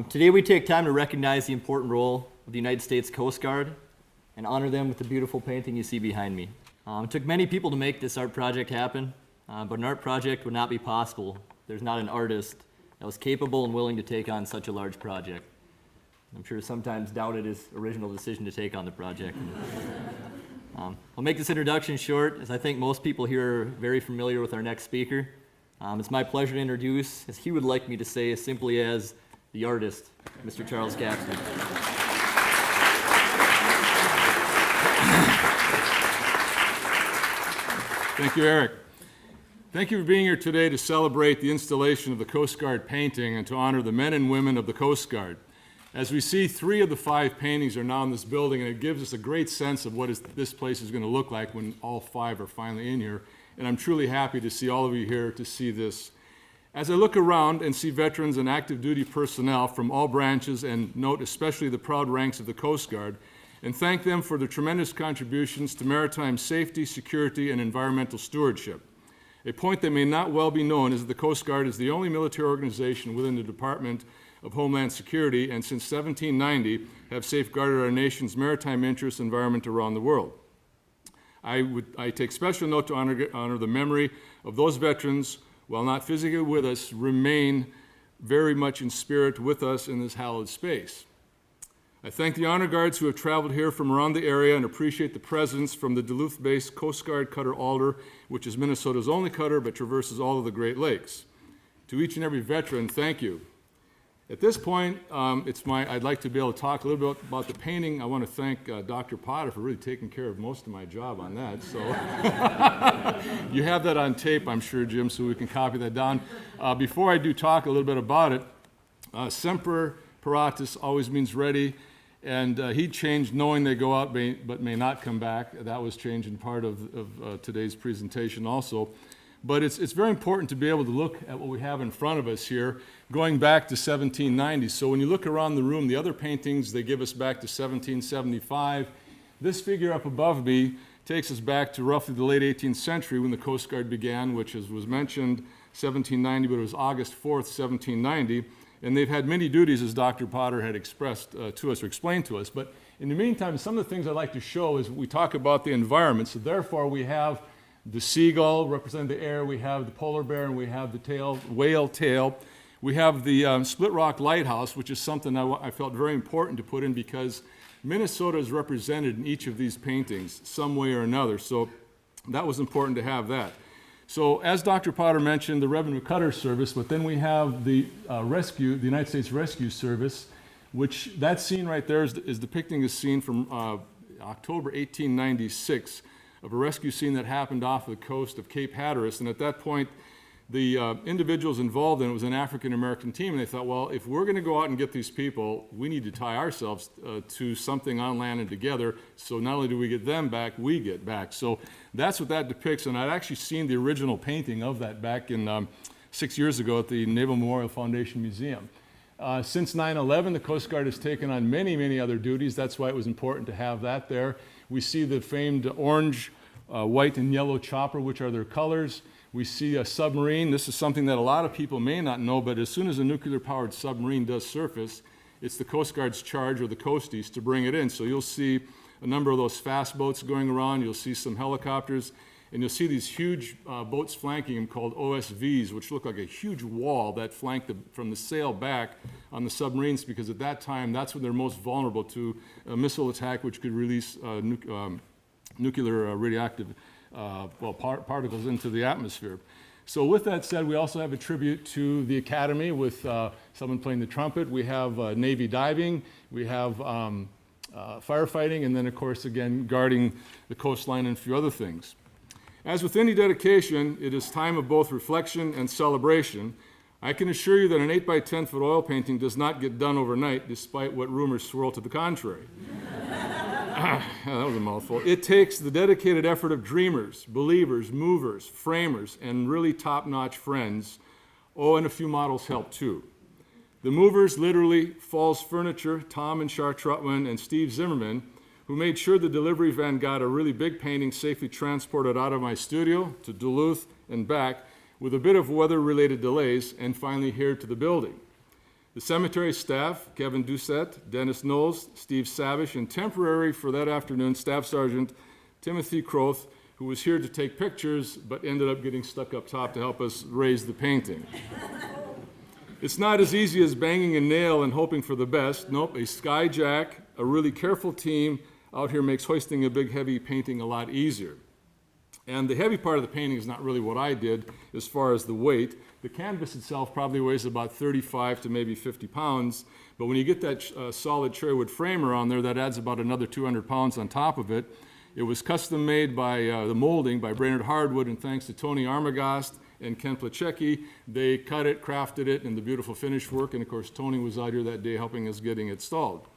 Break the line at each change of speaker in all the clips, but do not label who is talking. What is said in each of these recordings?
Today we take time to recognize the important role of the United States Coast Guard and honor them with the beautiful painting you see behind me. It took many people to make this art project happen, but an art project would not be possible if there's not an artist that was capable and willing to take on such a large project. I'm sure sometimes doubted his original decision to take on the project. I'll make this introduction short, as I think most people here are very familiar with our next speaker. It's my pleasure to introduce, as he would like me to say, as simply as the artist, Mr. Charles Kapsner.
Thank you, Eric. Thank you for being here today to celebrate the installation of the Coast Guard painting and to honor the men and women of the Coast Guard. As we see, 3 of the 5 paintings are now in this building, and it gives us a great sense of what this place is going to look like when all 5 are finally in here. And I'm truly happy to see all of you here to see this. As I look around and see veterans and active duty personnel from all branches, and note especially the proud ranks of the Coast Guard, and thank them for their tremendous contributions to maritime safety, security, and environmental stewardship. A point that may not well be known is that the Coast Guard is the only military organization within the Department of Homeland Security, and since 1790 have safeguarded our nation's maritime interests and environment around the world. I take special note to honor the memory of those veterans, while not physically with us, remain very much in spirit with us in this hallowed space. I thank the honor guards who have traveled here from around the area and appreciate the presence from the Duluth-based Coast Guard cutter Alder, which is Minnesota's only cutter but traverses all of the Great Lakes. To each and every veteran, thank you. At this point, I'd like to be able to talk a little bit about the painting. I want to thank Dr. Potter for really taking care of most of my job on that. So you have that on tape, I'm sure, Jim, so we can copy that down. Before I do talk a little bit about it, Semper Paratus always means ready, and he changed knowing they go out but may not come back. That was changed in part of today's presentation also. But it's very important to be able to look at what we have in front of us here, going back to 1790. So when you look around the room, the other paintings, they give us back to 1775. This figure up above me takes us back to roughly the late 18th century when the Coast Guard began, which was mentioned 1790, but it was August 4th, 1790. And they've had many duties, as Dr. Potter had expressed to us or explained to us. But in the meantime, some of the things I'd like to show is we talk about the environment. So therefore, we have the seagull representing the air, we have the polar bear, and we have the whale tail. We have the Split Rock Lighthouse, which is something I felt very important to put in because Minnesota is represented in each of these paintings some way or another. So that was important to have that. So as Dr. Potter mentioned, the Revenue Cutter Service, but then we have the the United States Rescue Service, which that scene right there is depicting a scene from October 1896 of a rescue scene that happened off the coast of Cape Hatteras. And at that point, the individuals involved in it was an African-American team, and they thought, well, if we're going to go out and get these people, we need to tie ourselves to something on land and together, so not only do we get them back, we get back. So that's what that depicts, and I'd actually seen the original painting of that back in 6 years ago at the Naval Memorial Foundation Museum. Since 9/11, the Coast Guard has taken on many, many other duties. That's why it was important to have that there. We see the famed orange, white, and yellow chopper, which are their colors. We see a submarine. This is something that a lot of people may not know, but as soon as a nuclear-powered submarine does surface, it's the Coast Guard's charge, or the Coasties, to bring it in. So you'll see a number of those fast boats going around. You'll see some helicopters, and you'll see these huge boats flanking them called OSVs, which look like a huge wall that flank from the sail back on the submarines, because at that time, that's when they're most vulnerable to a missile attack, which could release nuclear radioactive particles into the atmosphere. So with that said, we also have a tribute to the Academy with someone playing the trumpet. We have Navy diving, we have firefighting, and then of course again guarding the coastline and a few other things. As with any dedication, it is time of both reflection and celebration. I can assure you that an 8 by 10 foot oil painting does not get done overnight, despite what rumors swirl to the contrary. That was a mouthful. It takes the dedicated effort of dreamers, believers, movers, framers, and really top-notch friends. Oh, and a few models help too. The movers, literally, Falls Furniture, Tom and Char Trutman, and Steve Zimmerman, who made sure the delivery van got a really big painting safely transported out of my studio to Duluth and back with a bit of weather-related delays, and finally here to the building. The cemetery staff, Kevin Doucette, Dennis Knowles, Steve Savish, and temporary for that afternoon, Staff Sergeant Timothy Croth, who was here to take pictures but ended up getting stuck up top to help us raise the painting. It's not as easy as banging a nail and hoping for the best. Nope, a skyjack, a really careful team out here makes hoisting a big heavy painting a lot easier. And the heavy part of the painting is not really what I did as far as the weight. The canvas itself probably weighs about 35 to maybe 50 pounds, but when you get that solid cherry wood framer on there, that adds about another 200 pounds on top of it. It was custom made by the molding by Brainerd Hardwood, and thanks to Tony Armagast and Ken Placecki, they cut it, crafted it, and the beautiful finish work, and of course Tony was out here that day helping us getting it installed.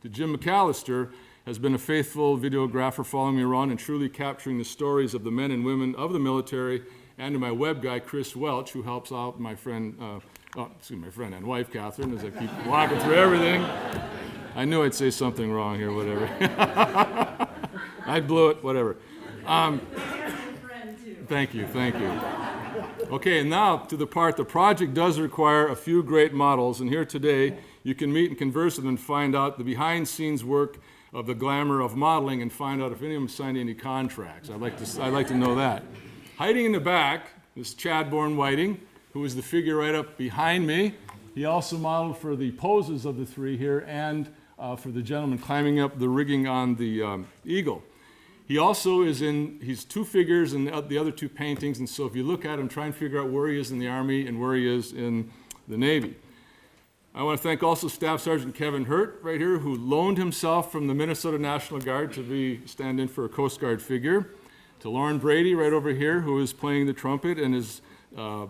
To Jim McAllister, has been a faithful videographer following me around and truly capturing the stories of the men and women of the military, and to my web guy, Chris Welch, who helps out my friend, my friend and wife, Catherine, as I keep walking through everything. I knew I'd say something wrong here, whatever. I blew it, whatever. Thank you. Okay, and now to the part, the project does require a few great models, and here today you can meet and converse with them and find out the behind-scenes work of the glamour of modeling and find out if any of them signed any contracts. I'd like to know that. Hiding in the back is Chad Bourne-Whiting, who is the figure right up behind me. He also modeled for the poses of the three here and for the gentleman climbing up the rigging on the Eagle. He also is he's two figures in the other two paintings, and so if you look at him, try and figure out where he is in the Army and where he is in the Navy. I want to thank also Staff Sergeant Kevin Hurt right here, who loaned himself from the Minnesota National Guard to be stand-in for a Coast Guard figure. To Lauren Brady right over here, who is playing the trumpet and has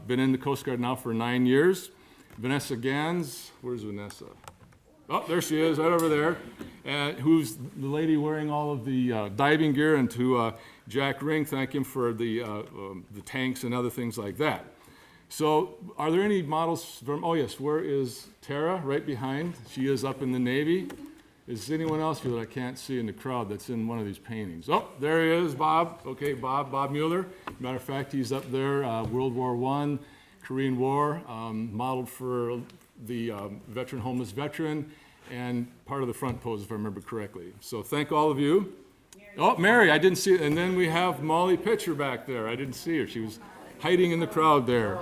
been in the Coast Guard now for 9 years. Vanessa Gans, where's Vanessa? Oh, there she is, right over there. Who's the lady wearing all of the diving gear, and to Jack Ring, thank him for the tanks and other things like that. So are there any models from, oh yes, where is Tara? Right behind. She is up in the Navy. Is anyone else here that I can't see in the crowd that's in one of these paintings? Oh, there he is, Bob. Okay, Bob Mueller. Matter of fact, he's up there, World War I, Korean War, modeled for the homeless veteran, and part of the front pose, if I remember correctly. So thank all of you. Oh, Mary, I didn't see it. And then we have Molly Pitcher back there. I didn't see her. She was hiding in the crowd there.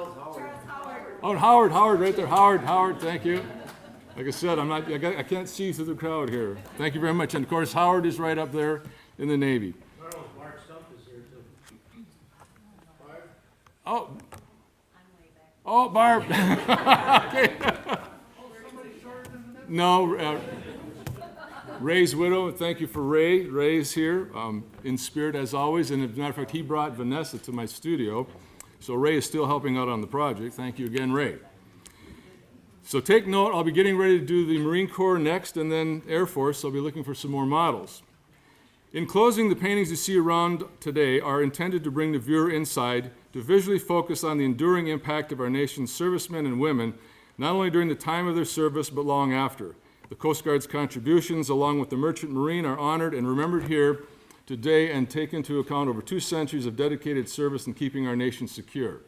Oh, Howard right there. Howard, thank you. Like I said, I can't see through the crowd here. Thank you very much. And of course, Howard is right up there in the Navy.
Mark Stump is here too.
Oh, Barb. Okay. No, Ray's widow. Thank you for Ray. Ray's here in spirit as always. And as a matter of fact, he brought Vanessa to my studio. So Ray is still helping out on the project. Thank you again, Ray. So take note, I'll be getting ready to do the Marine Corps next and then Air Force. I'll be looking for some more models. In closing, the paintings you see around today are intended to bring the viewer inside to visually focus on the enduring impact of our nation's servicemen and women, not only during the time of their service, but long after. The Coast Guard's contributions, along with the Merchant Marine, are honored and remembered here today and take into account over 2 centuries of dedicated service in keeping our nation secure.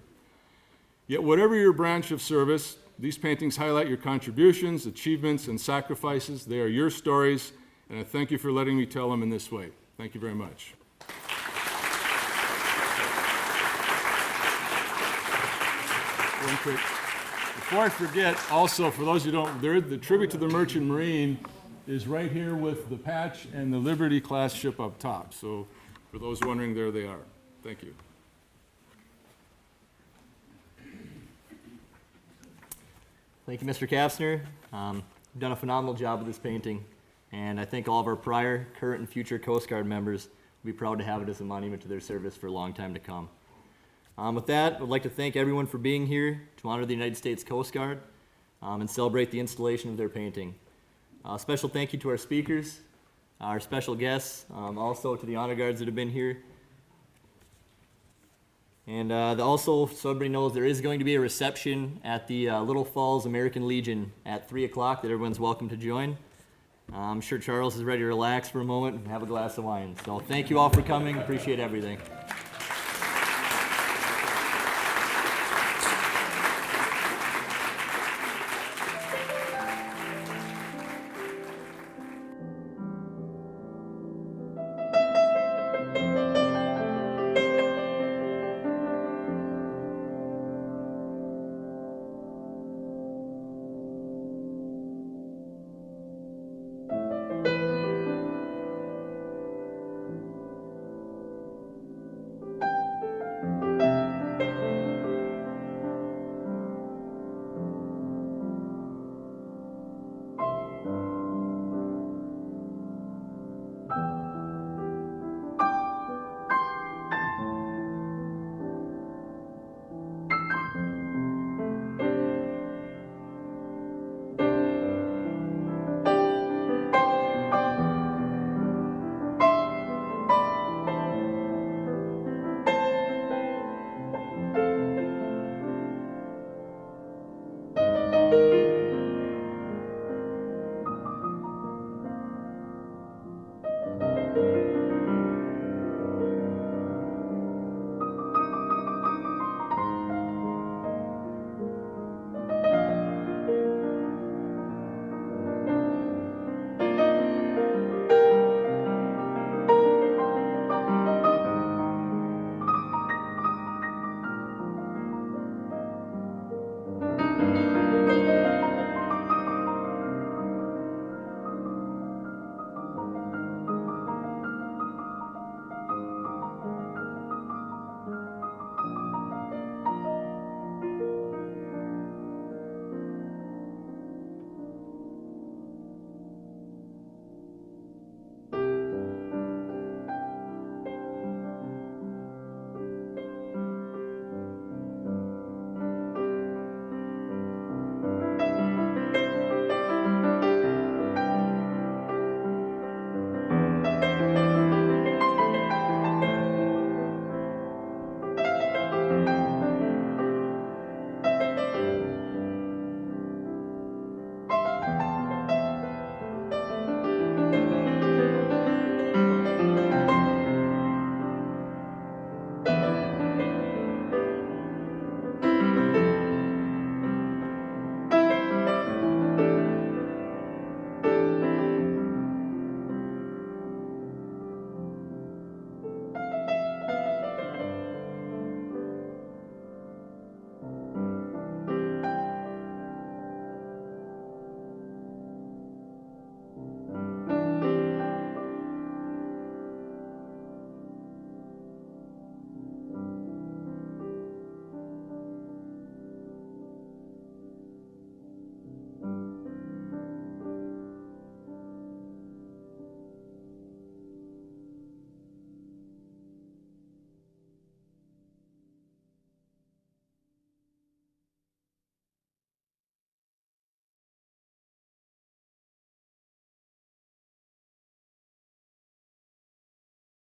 Yet whatever your branch of service, these paintings highlight your contributions, achievements, and sacrifices. They are your stories, and I thank you for letting me tell them in this way. Thank you very much. One quick, before I forget, also for those who don't, the tribute to the Merchant Marine is right here with the patch and the Liberty class ship up top. So for those wondering, there they are. Thank you.
Thank you, Mr. Kapsner. You've done a phenomenal job with this painting, and I think all of our prior, current, and future Coast Guard members will be proud to have it as a monument to their service for a long time to come. With that, I'd like to thank everyone for being here to honor the United States Coast Guard and celebrate the installation of their painting. Special thank you to our speakers, our special guests, also to the honor guards that have been here. And also, so everybody knows, there is going to be a reception at the Little Falls American Legion at 3 o'clock that everyone's welcome to join. I'm sure Charles is ready to relax for a moment and have a glass of wine. So thank you all for coming. Appreciate everything.